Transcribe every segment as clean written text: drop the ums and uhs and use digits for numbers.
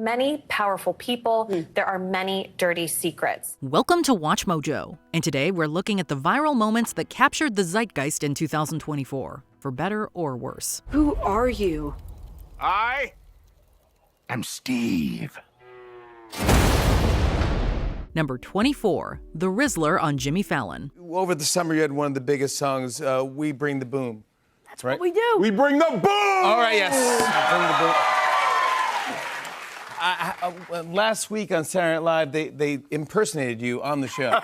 many powerful people, there are many dirty secrets. Welcome to Watch Mojo, and today we're looking at the viral moments that captured the zeitgeist in 2024, for better or worse. Who are you? I am Steve. Number 24, The Rizzler on Jimmy Fallon. Over the summer, you had one of the biggest songs, We Bring the Boom. That's right. What we do. We bring the boom! All right, yes. Bring the boom. Last week on Saturday Night Live, they impersonated you on the show.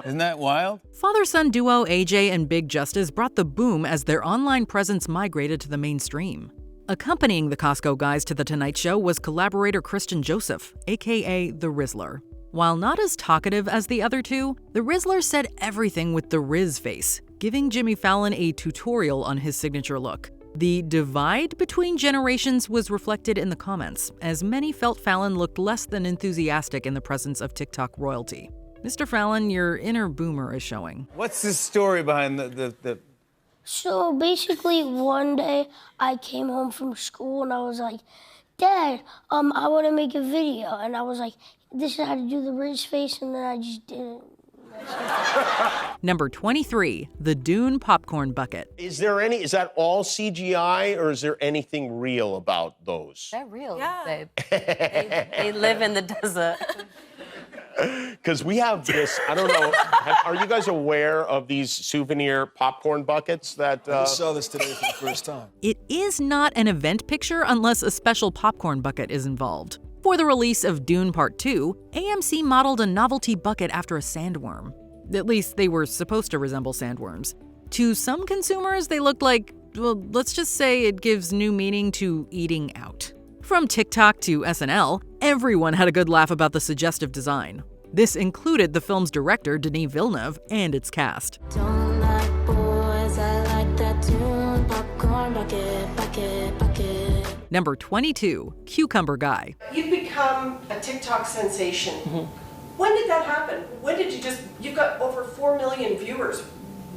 Isn't that wild? Father-son duo AJ and Big Justice brought the boom as their online presence migrated to the mainstream. Accompanying the Costco guys to The Tonight Show was collaborator Kristen Joseph, aka The Rizzler. While not as talkative as the other two, the Rizzler said everything with the Riz face, giving Jimmy Fallon a tutorial on his signature look. The divide between generations was reflected in the comments, as many felt Fallon looked less than enthusiastic in the presence of TikTok royalty. Mr. Fallon, your inner boomer is showing. What's the story behind the... So basically one day I came home from school and I was like, Dad, I want to make a video. And I was like, this is how to do the Riz face, and then I just did it. Number 23, the Dune popcorn bucket. Is that all CGI, or is there anything real about those? They're real, Yeah. babe. They live in the desert. Because we have this, I don't know, are you guys aware of these souvenir popcorn buckets that... I just saw this today for the first time. It is not an event picture unless a special popcorn bucket is involved. For the release of Dune Part 2, AMC modeled a novelty bucket after a sandworm. At least they were supposed to resemble sandworms. To some consumers, they looked like, well, let's just say it gives new meaning to eating out. From TikTok to SNL, everyone had a good laugh about the suggestive design. This included the film's director, Denis Villeneuve, and its cast. Don't like boys, I like that Dune popcorn bucket, bucket, bucket. Number 22, Cucumber Guy. You've become a TikTok sensation. When did that happen? When did you've got over 4 million viewers.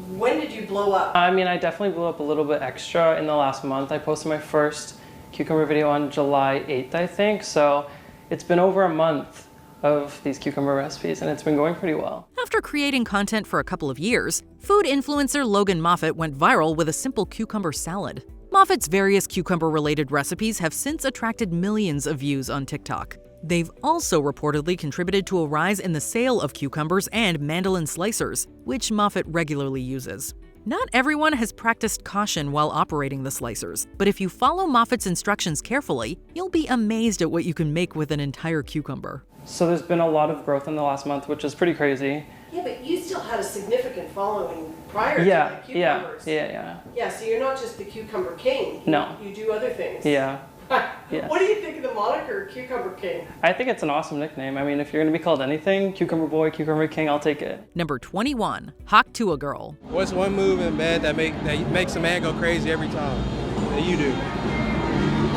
When did you blow up? I mean, I definitely blew up a little bit extra in the last month. I posted my first cucumber video on July 8th, I think. So it's been over a month of these cucumber recipes, and it's been going pretty well. After creating content for a couple of years, food influencer Logan Moffat went viral with a simple cucumber salad. Moffat's various cucumber-related recipes have since attracted millions of views on TikTok. They've also reportedly contributed to a rise in the sale of cucumbers and mandolin slicers, which Moffat regularly uses. Not everyone has practiced caution while operating the slicers, but if you follow Moffat's instructions carefully, you'll be amazed at what you can make with an entire cucumber. So there's been a lot of growth in the last month, which is pretty crazy. Yeah, but you still had a significant following prior to the cucumbers. Yeah, so you're not just the cucumber king. No. You do other things. Yeah. What do you think of the moniker Cucumber King? I think it's an awesome nickname. I mean, if you're going to be called anything, Cucumber Boy, Cucumber King, I'll take it. Number 21, Hawk to a Girl. What's one move in bed that makes a man go crazy every time? That you do.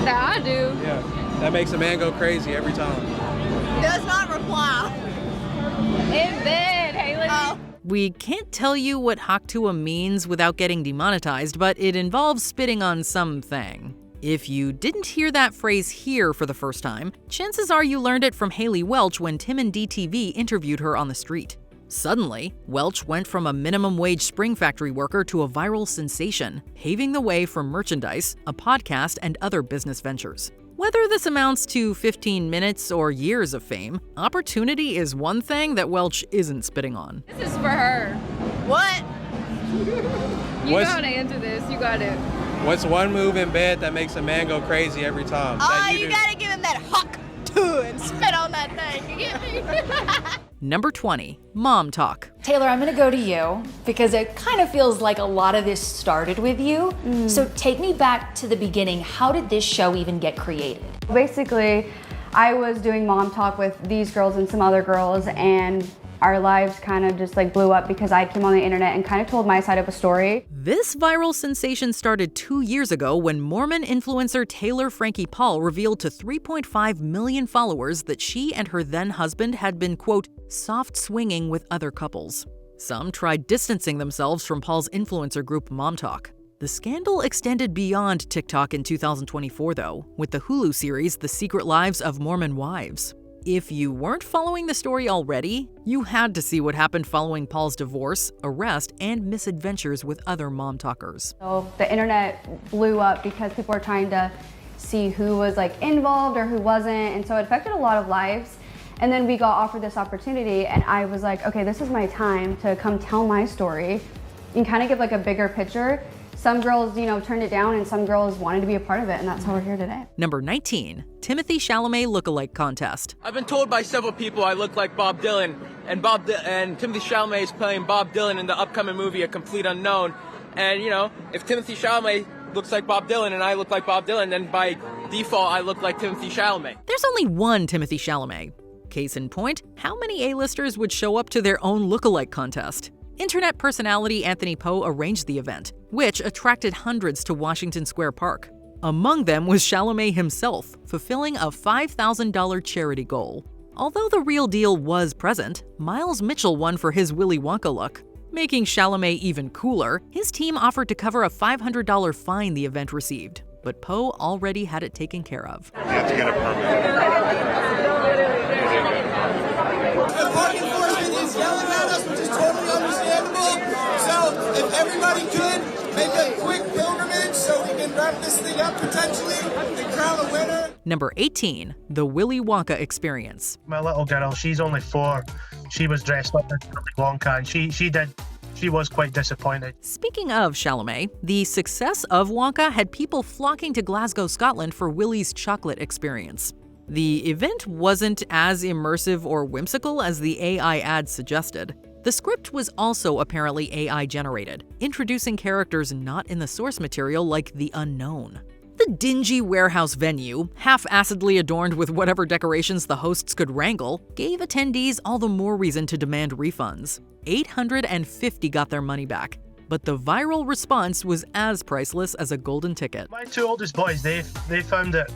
That I do. Yeah, that makes a man go crazy every time. Does not reply. In bed, Haley. Oh. We can't tell you what Haktua means without getting demonetized, but it involves spitting on something. If you didn't hear that phrase here for the first time, chances are you learned it from Haley Welch when Tim and DTV interviewed her on the street. Suddenly, Welch went from a minimum wage spring factory worker to a viral sensation, paving the way for merchandise, a podcast, and other business ventures. Whether this amounts to 15 minutes or years of fame, opportunity is one thing that Welch isn't spitting on. This is for her. What? You gotta answer this. You got it. What's one move in bed that makes a man go crazy every time? Oh, you gotta give him that huck to and spit on that thing. You get me? Number 20, Mom Talk. Taylor, I'm gonna go to you because it kind of feels like a lot of this started with you. So take me back to the beginning. How did this show even get created? Basically, I was doing Mom Talk with these girls and some other girls, and our lives kind of just like blew up because I came on the internet and kind of told my side of a story. This viral sensation started 2 years ago when Mormon influencer Taylor Frankie Paul revealed to 3.5 million followers that she and her then husband had been, quote, soft swinging with other couples. Some tried distancing themselves from Paul's influencer group Mom Talk. The scandal extended beyond TikTok in 2024, though, with the Hulu series The Secret Lives of Mormon Wives. If you weren't following the story already, you had to see what happened following Paul's divorce, arrest, and misadventures with other mom talkers. So the internet blew up because people were trying to see who was involved or who wasn't, and so it affected a lot of lives. And then we got offered this opportunity, and I was like, okay, this is my time to come tell my story and kind of give a bigger picture. Some girls, turned it down, and some girls wanted to be a part of it, and that's how we're here today. Number 19, Timothy Chalamet lookalike contest. I've been told by several people I look like Bob Dylan, and Timothy Chalamet is playing Bob Dylan in the upcoming movie A Complete Unknown. And if Timothy Chalamet looks like Bob Dylan and I look like Bob Dylan, then by default I look like Timothy Chalamet. There's only one Timothy Chalamet. Case in point, how many A-listers would show up to their own lookalike contest? Internet personality Anthony Poe arranged the event, which attracted hundreds to Washington Square Park. Among them was Chalamet himself, fulfilling a $5,000 charity goal. Although the real deal was present, Miles Mitchell won for his Willy Wonka look. Making Chalamet even cooler, his team offered to cover a $500 fine the event received, but Poe already had it taken care of. You have to get a permit. The park enforcement is yelling at us, which is totally understandable. So if everybody could make a quick pilgrimage so we can wrap this thing up potentially and crown a winner. Number 18, the Willy Wonka experience. My little girl, she's only 4. She was dressed up as Willy Wonka, and she was quite disappointed. Speaking of Chalamet, the success of Wonka had people flocking to Glasgow, Scotland for Willy's chocolate experience. The event wasn't as immersive or whimsical as the AI ads suggested. The script was also apparently AI generated, introducing characters not in the source material like the unknown. The dingy warehouse venue, half-assedly adorned with whatever decorations the hosts could wrangle, gave attendees all the more reason to demand refunds. 850 got their money back, but the viral response was as priceless as a golden ticket. My 2 oldest boys, they found it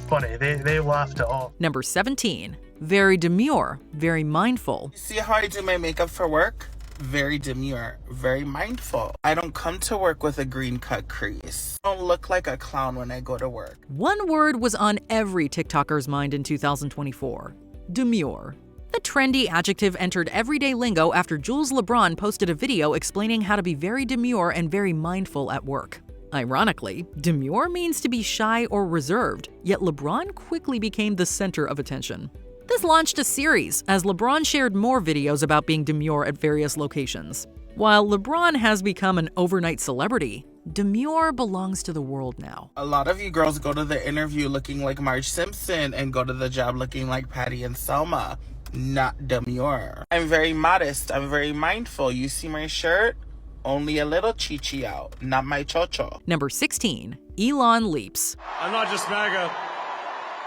funny. They laughed it off. Number 17, very demure, very mindful. See how I do my makeup for work? Very demure, very mindful. I don't come to work with a green cut crease. I don't look like a clown when I go to work. One word was on every TikToker's mind in 2024, demure. The trendy adjective entered everyday lingo after Jules LeBron posted a video explaining how to be very demure and very mindful at work. Ironically, demure means to be shy or reserved, yet LeBron quickly became the center of attention. This launched a series as LeBron shared more videos about being demure at various locations. While LeBron has become an overnight celebrity, demure belongs to the world now. A lot of you girls go to the interview looking like Marge Simpson and go to the job looking like Patty and Selma. Not demure. I'm very modest. I'm very mindful. You see my shirt? Only a little chichi out, not my chocho. Number 16, Elon leaps. I'm not just MAGA.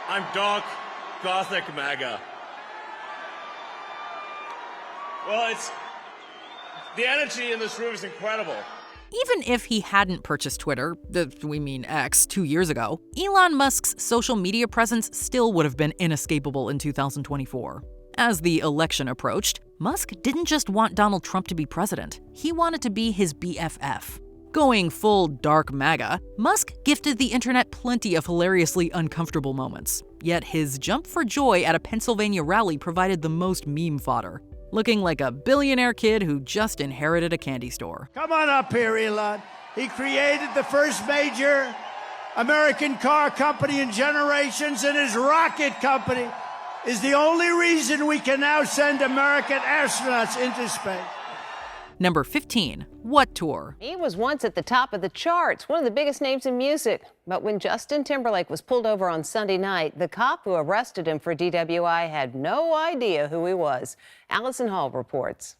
I'm dark, gothic MAGA. Well, the energy in this room is incredible. Even if he hadn't purchased Twitter, we mean X, 2 years ago, Elon Musk's social media presence still would have been inescapable in 2024. As the election approached, Musk didn't just want Donald Trump to be president, he wanted to be his BFF. Going full dark MAGA, Musk gifted the internet plenty of hilariously uncomfortable moments. Yet his jump for joy at a Pennsylvania rally provided the most meme fodder, looking like a billionaire kid who just inherited a candy store. Come on up here, Elon. He created the first major American car company in generations, and his rocket company is the only reason we can now send American astronauts into space. Number 15, What Tour? He was once at the top of the charts, one of the biggest names in music. But when Justin Timberlake was pulled over on Sunday night, the cop who arrested him for DWI had no idea who he was. Allison Hall reports.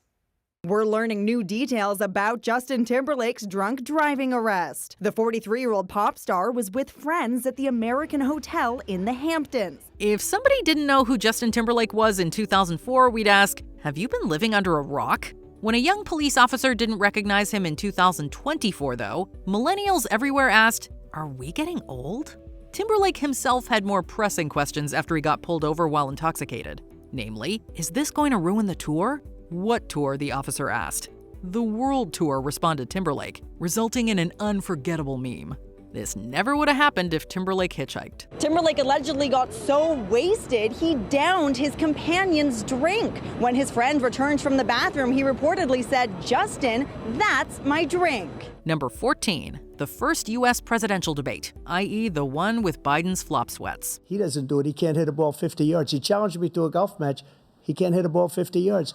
We're learning new details about Justin Timberlake's drunk driving arrest. The 43-year-old pop star was with friends at the American Hotel in the Hamptons. If somebody didn't know who Justin Timberlake was in 2004, we'd ask, have you been living under a rock? When a young police officer didn't recognize him in 2024, though, millennials everywhere asked, are we getting old? Timberlake himself had more pressing questions after he got pulled over while intoxicated. Namely, is this going to ruin the tour? What tour, the officer asked. the world tour, responded Timberlake, resulting in an unforgettable meme. This never would have happened if Timberlake hitchhiked. Timberlake allegedly got so wasted, he downed his companion's drink. When his friend returned from the bathroom, he reportedly said, "Justin, that's my drink." Number 14, the first U.S. presidential debate, i.e. the one with Biden's flop sweats. He doesn't do it. He can't hit a ball 50 yards. He challenged me to a golf match. He can't hit a ball 50 yards.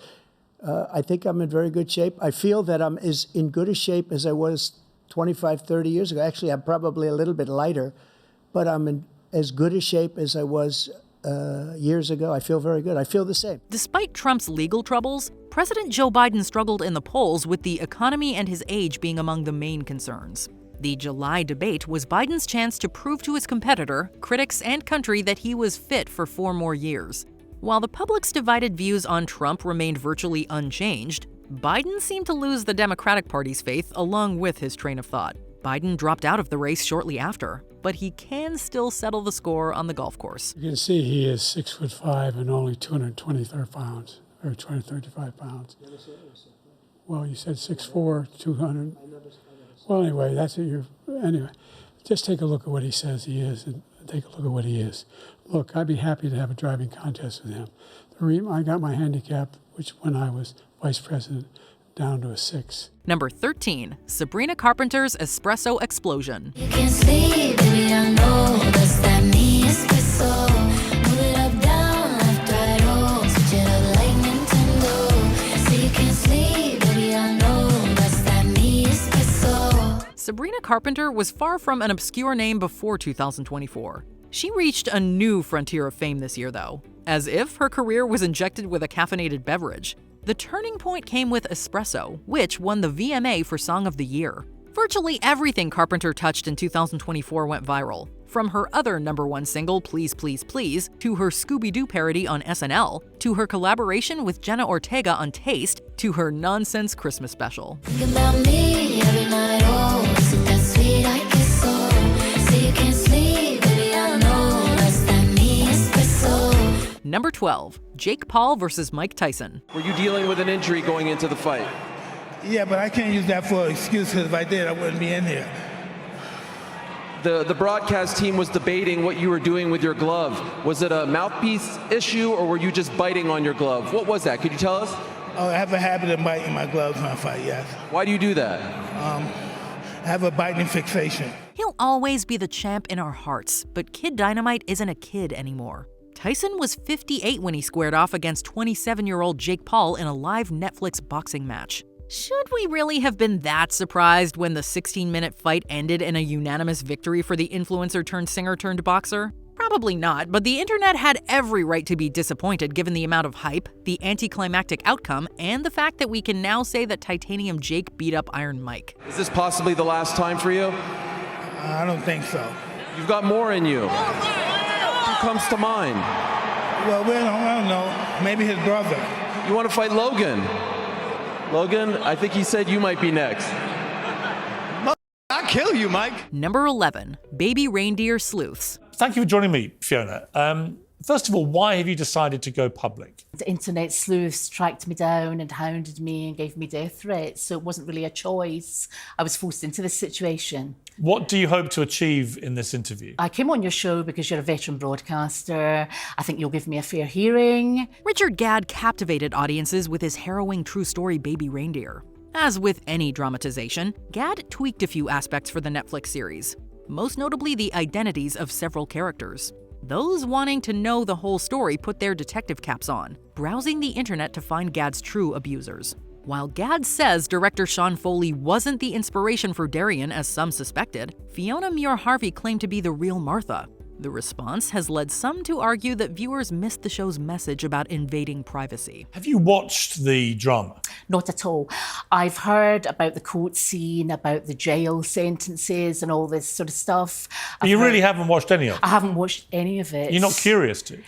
I think I'm in very good shape. I feel that I'm as in good a shape as I was 25, 30 years ago. Actually, I'm probably a little bit lighter, but I'm in as good a shape as I was years ago. I feel very good. I feel the same. Despite Trump's legal troubles, President Joe Biden struggled in the polls, with the economy and his age being among the main concerns. The July debate was Biden's chance to prove to his competitor, critics, and country that he was fit for 4 more years. While the public's divided views on Trump remained virtually unchanged, Biden seemed to lose the Democratic Party's faith along with his train of thought. Biden dropped out of the race shortly after, but he can still settle the score on the golf course. You can see he is 6'5" and only 223 pounds, or 235 pounds. Well, you said 6'4", 200. Well, anyway, that's it. Anyway, just take a look at what he says he is, and take a look at what he is. Look, I'd be happy to have a driving contest with him. I got my handicap, which when I was vice president, down to a 6. Number 13, Sabrina Carpenter's espresso explosion. You can't sleep, baby, I know. Does that mean espresso? Move it up, down, left, right, oh. Switch it up like Nintendo. Say you can't sleep, baby, I know. Does that mean espresso? Sabrina Carpenter was far from an obscure name before 2024. She reached a new frontier of fame this year, though, as if her career was injected with a caffeinated beverage. The turning point came with Espresso, which won the VMA for Song of the Year. Virtually everything Carpenter touched in 2024 went viral, from her other #1 single, Please, Please, Please, to her Scooby-Doo parody on SNL, to her collaboration with Jenna Ortega on Taste, to her nonsense Christmas special. Think about me every night, oh. Is it that sweet I guess so? Say you can't sleep, baby, I know. Does that mean espresso? Number 12, Jake Paul versus Mike Tyson. Were you dealing with an injury going into the fight? Yeah, but I can't use that for an excuse, because if I did, I wouldn't be in here. The broadcast team was debating what you were doing with your glove. Was it a mouthpiece issue, or were you just biting on your glove? What was that? Could you tell us? Oh, I have a habit of biting my gloves when I fight, yes. Why do you do that? I have a biting fixation. He'll always be the champ in our hearts, but Kid Dynamite isn't a kid anymore. Tyson was 58 when he squared off against 27-year-old Jake Paul in a live Netflix boxing match. Should we really have been that surprised when the 16-minute fight ended in a unanimous victory for the influencer-turned-singer-turned-boxer? Probably not, but the internet had every right to be disappointed given the amount of hype, the anticlimactic outcome, and the fact that we can now say that Titanium Jake beat up Iron Mike. Is this possibly the last time for you? I don't think so. You've got more in you. Who comes to mind? Well, I don't know. Maybe his brother. You want to fight Logan? Logan, I think he said you might be next. I'll kill you, Mike. Number 11, Baby Reindeer Sleuths. Thank you for joining me, Fiona. First of all, why have you decided to go public? The internet sleuths tracked me down and hounded me and gave me death threats, so it wasn't really a choice. I was forced into this situation. What do you hope to achieve in this interview? I came on your show because you're a veteran broadcaster. I think you'll give me a fair hearing. Richard Gadd captivated audiences with his harrowing true story Baby Reindeer. As with any dramatization, Gadd tweaked a few aspects for the Netflix series, most notably the identities of several characters. Those wanting to know the whole story put their detective caps on, browsing the internet to find Gadd's true abusers. While Gadd says director Sean Foley wasn't the inspiration for Darian as some suspected, Fiona Harvey claimed to be the real Martha. The response has led some to argue that viewers missed the show's message about invading privacy. Have you watched the drama? Not at all. I've heard about the court scene, about the jail sentences and all this sort of stuff. But you really haven't watched any of it? I haven't watched any of it. You're not curious to?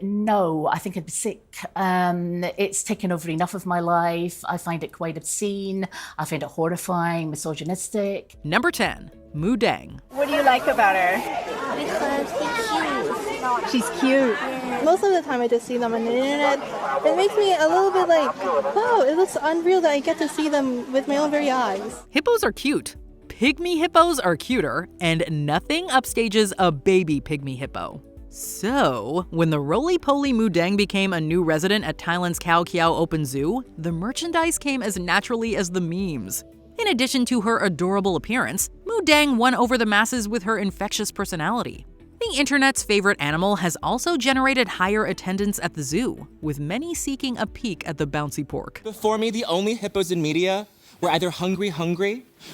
No, I think I'd be sick. It's taken over enough of my life. I find it quite obscene. I find it horrifying, misogynistic. Number 10, Mudang. What do you like about her? Because she's cute. She's cute. Most of the time I just see them on the internet. It makes me a little bit like, wow, it looks unreal that I get to see them with my own very eyes. Hippos are cute. Pygmy hippos are cuter, and nothing upstages a baby pygmy hippo. So, when the roly-poly Mudang became a new resident at Thailand's Khao Kiao Open Zoo, the merchandise came as naturally as the memes. In addition to her adorable appearance, Mudang won over the masses with her infectious personality. The internet's favorite animal has also generated higher attendance at the zoo, with many seeking a peek at the bouncy pork. Before me, the only hippos in media were either Hungry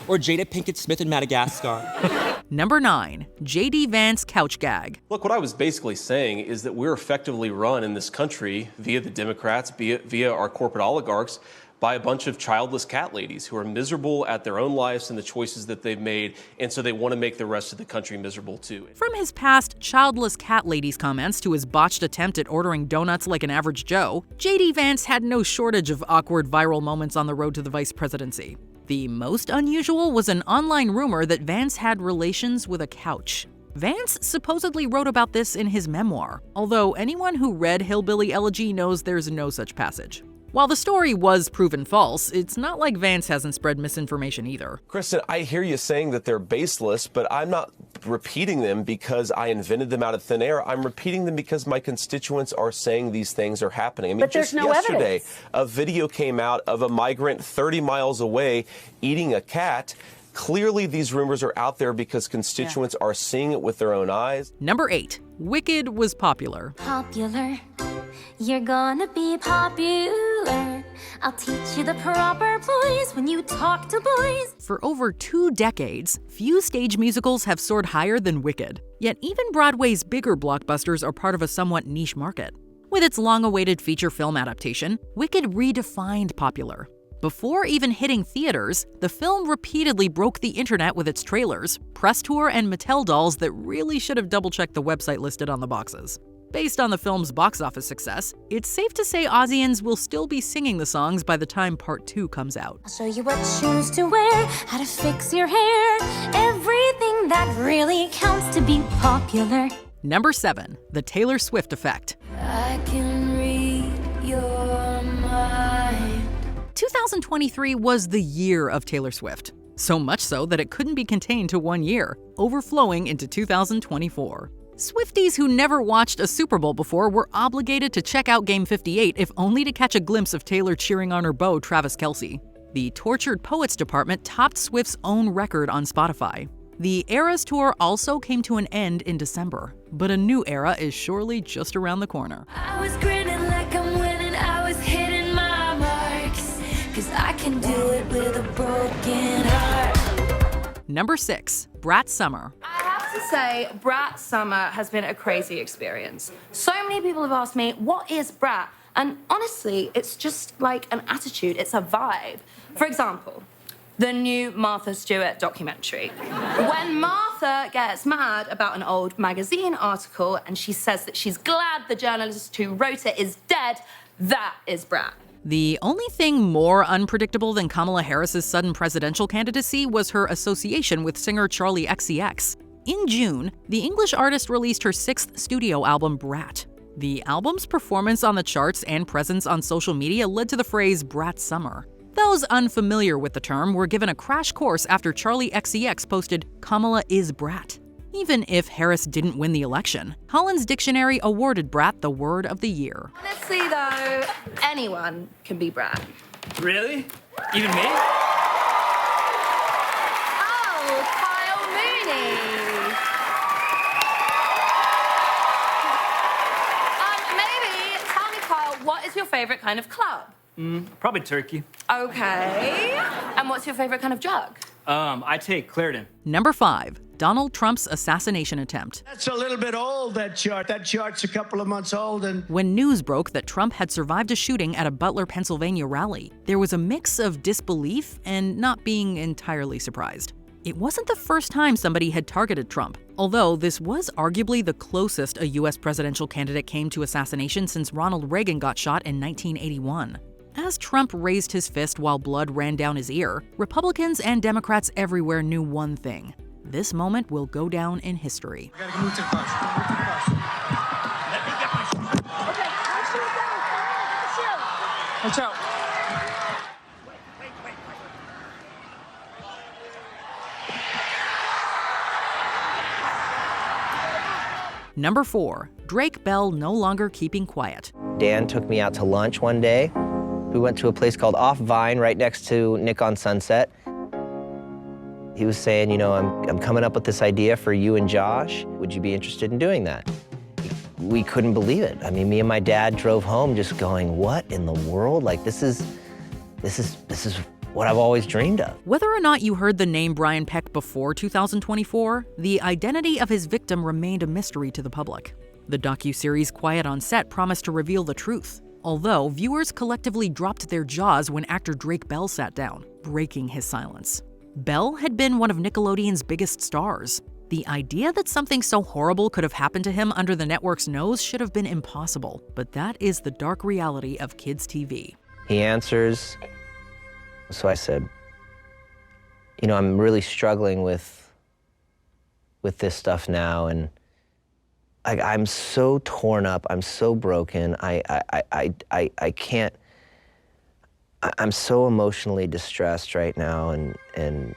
or Jada Pinkett Smith in Madagascar. Number 9. J.D. Vance Couch Gag. Look, what I was basically saying is that we're effectively run in this country via the Democrats, via our corporate oligarchs, by a bunch of childless cat ladies who are miserable at their own lives and the choices that they've made, and so they want to make the rest of the country miserable too. From his past childless cat ladies comments to his botched attempt at ordering donuts like an average Joe, J.D. Vance had no shortage of awkward viral moments on the road to the vice presidency. The most unusual was an online rumor that Vance had relations with a couch. Vance supposedly wrote about this in his memoir, although anyone who read Hillbilly Elegy knows there's no such passage. While the story was proven false, it's not like Vance hasn't spread misinformation either. Kristen, I hear you saying that they're baseless, but I'm not repeating them because I invented them out of thin air. I'm repeating them because my constituents are saying these things are happening. I mean, but there's just no yesterday, evidence. a video came out of a migrant 30 miles away eating a cat. Clearly, these rumors are out there because constituents are seeing it with their own eyes. Number 8. Wicked was popular. Popular, you're gonna be popular. I'll teach you the proper poise when you talk to boys. For over 2 decades, few stage musicals have soared higher than Wicked. Yet even Broadway's bigger blockbusters are part of a somewhat niche market. With its long-awaited feature film adaptation, Wicked redefined popular. Before even hitting theaters, the film repeatedly broke the internet with its trailers, press tour, and Mattel dolls that really should have double-checked the website listed on the boxes. Based on the film's box office success, it's safe to say Aussians will still be singing the songs by the time Part 2 comes out. I'll show you what shoes to wear, how to fix your hair, everything that really counts to be popular. Number 7. The Taylor Swift Effect. I can read your mind. 2023 was the year of Taylor Swift. So much so that it couldn't be contained to 1 year, overflowing into 2024. Swifties who never watched a Super Bowl before were obligated to check out Game 58 if only to catch a glimpse of Taylor cheering on her beau, Travis Kelce. The Tortured Poets department topped Swift's own record on Spotify. The Eras Tour also came to an end in December, but a new era is surely just around the corner. I was grinning like I'm winning, I was hitting my marks, 'cause I can do it with a broken heart. Number 6. Brat Summer. I have to say, Brat Summer has been a crazy experience. So many people have asked me, what is Brat? And honestly, it's just like an attitude, it's a vibe. For example, the new Martha Stewart documentary. When Martha gets mad about an old magazine article and she says that she's glad the journalist who wrote it is dead, that is Brat. The only thing more unpredictable than Kamala Harris's sudden presidential candidacy was her association with singer Charli XCX. In June, the English artist released her 6th studio album, Brat. The album's performance on the charts and presence on social media led to the phrase Brat Summer. Those unfamiliar with the term were given a crash course after Charli XCX posted, "Kamala is Brat." Even if Harris didn't win the election, Holland's Dictionary awarded Brat the word of the year. Honestly though, anyone can be Brat. Really? Even me? Oh, Kyle Mooney. Maybe, tell me Kyle, what is your favorite kind of club? Probably turkey. Okay. And what's your favorite kind of jug? I take Claritin. Number 5. Donald Trump's assassination attempt. That's a little bit old, that chart. That chart's a couple of months old. And When news broke that Trump had survived a shooting at a Butler, Pennsylvania rally, there was a mix of disbelief and not being entirely surprised. It wasn't the first time somebody had targeted Trump, although this was arguably the closest a U.S. presidential candidate came to assassination since Ronald Reagan got shot in 1981. As Trump raised his fist while blood ran down his ear, Republicans and Democrats everywhere knew one thing. This moment will go down in history. We gotta move to the bus. Move to the bus. Watch out. Number 4, Drake Bell no longer keeping quiet. Dan took me out to lunch one day. We went to a place called Off Vine right next to Nick on Sunset. He was saying, you know, I'm coming up with this idea for you and Josh. Would you be interested in doing that? We couldn't believe it. I mean, me and my dad drove home just going, what in the world? Like, this is what I've always dreamed of. Whether or not you heard the name Brian Peck before 2024, the identity of his victim remained a mystery to the public. The docuseries Quiet on Set promised to reveal the truth, although viewers collectively dropped their jaws when actor Drake Bell sat down, breaking his silence. Bell had been one of Nickelodeon's biggest stars. The idea that something so horrible could have happened to him under the network's nose should have been impossible, but that is the dark reality of kids' TV. He answers. So I said, you know, I'm really struggling with this stuff now, and I'm so torn up, I'm so broken, I can't, I'm so emotionally distressed right now, and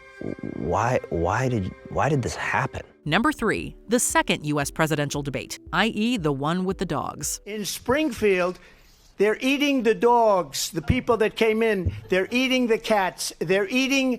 why did this happen? Number 3, the second U.S. presidential debate, i.e. the one with the dogs. In Springfield, they're eating the dogs, the people that came in. They're eating the cats. They're eating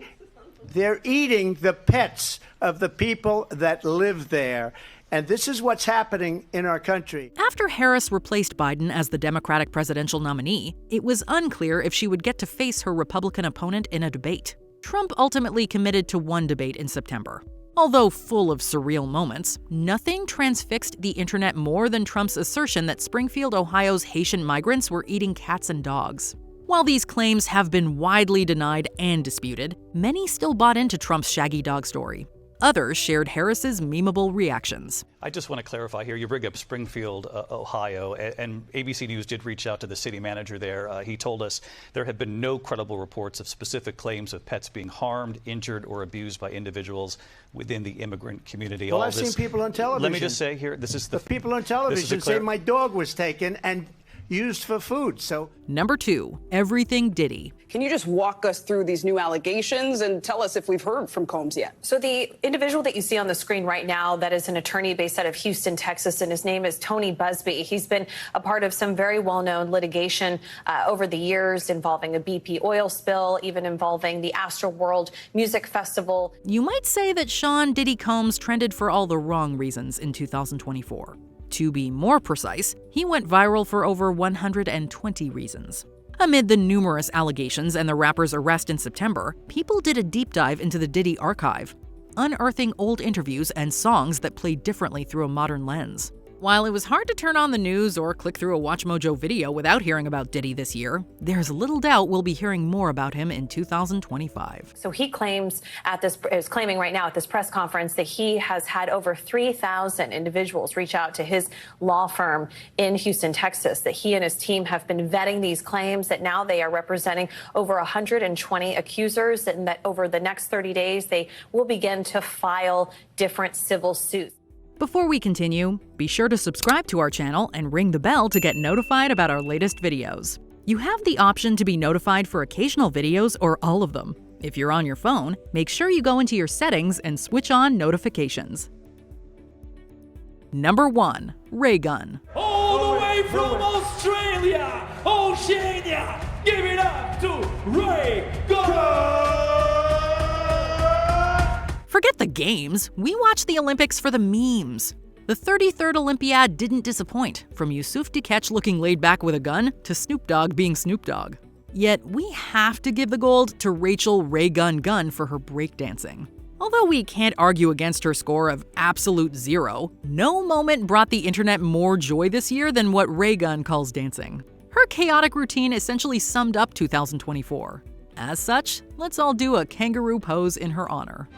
the pets of the people that live there. And this is what's happening in our country. After Harris replaced Biden as the Democratic presidential nominee, it was unclear if she would get to face her Republican opponent in a debate. Trump ultimately committed to one debate in September. Although full of surreal moments, nothing transfixed the internet more than Trump's assertion that Springfield, Ohio's Haitian migrants were eating cats and dogs. While these claims have been widely denied and disputed, many still bought into Trump's shaggy dog story. Others shared Harris's memeable reactions. I just want to clarify here. You bring up Springfield, Ohio, and ABC News did reach out to the city manager there. He told us there have been no credible reports of specific claims of pets being harmed, injured, or abused by individuals within the immigrant community. Well, I've seen people on television. Let me just say here, this is the people on television say my dog was taken and used for food. So Number 2, everything Diddy. Can you just walk us through these new allegations and tell us if we've heard from Combs yet? So the individual that you see on the screen right now, that is an attorney based out of Houston, Texas, and his name is Tony Busby. He's been a part of some very well-known litigation over the years involving a BP oil spill, even involving the Astroworld Music Festival. You might say that Sean Diddy Combs trended for all the wrong reasons in 2024. To be more precise, he went viral for over 120 reasons. Amid the numerous allegations and the rapper's arrest in September, people did a deep dive into the Diddy archive, unearthing old interviews and songs that played differently through a modern lens. While it was hard to turn on the news or click through a WatchMojo video without hearing about Diddy this year, there's little doubt we'll be hearing more about him in 2025. So he is claiming right now at this press conference that he has had over 3,000 individuals reach out to his law firm in Houston, Texas, that he and his team have been vetting these claims, that now they are representing over 120 accusers, and that over the next 30 days, they will begin to file different civil suits. Before we continue, be sure to subscribe to our channel and ring the bell to get notified about our latest videos. You have the option to be notified for occasional videos or all of them. If you're on your phone, make sure you go into your settings and switch on notifications. Number 1, Ray Gun. All the way from Australia, Oceania, give it up to Ray Gun! Forget the games, we watch the Olympics for the memes. The 33rd Olympiad didn't disappoint, from Yusuf Dikech looking laid back with a gun to Snoop Dogg being Snoop Dogg. Yet we have to give the gold to Rachel Ray Gun Gun for her breakdancing. Although we can't argue against her score of absolute 0, no moment brought the internet more joy this year than what Ray Gun calls dancing. Her chaotic routine essentially summed up 2024. As such, let's all do a kangaroo pose in her honor.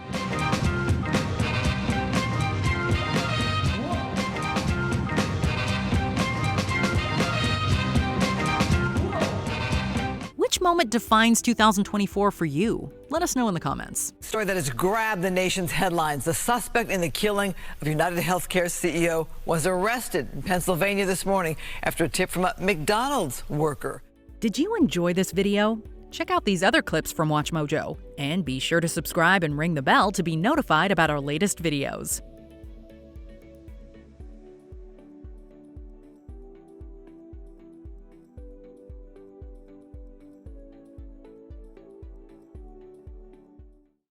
Which moment defines 2024 for you? Let us know in the comments. Story that has grabbed the nation's headlines. The suspect in the killing of United Healthcare's CEO was arrested in Pennsylvania this morning after a tip from a McDonald's worker. Did you enjoy this video? Check out these other clips from WatchMojo, and be sure to subscribe and ring the bell to be notified about our latest videos.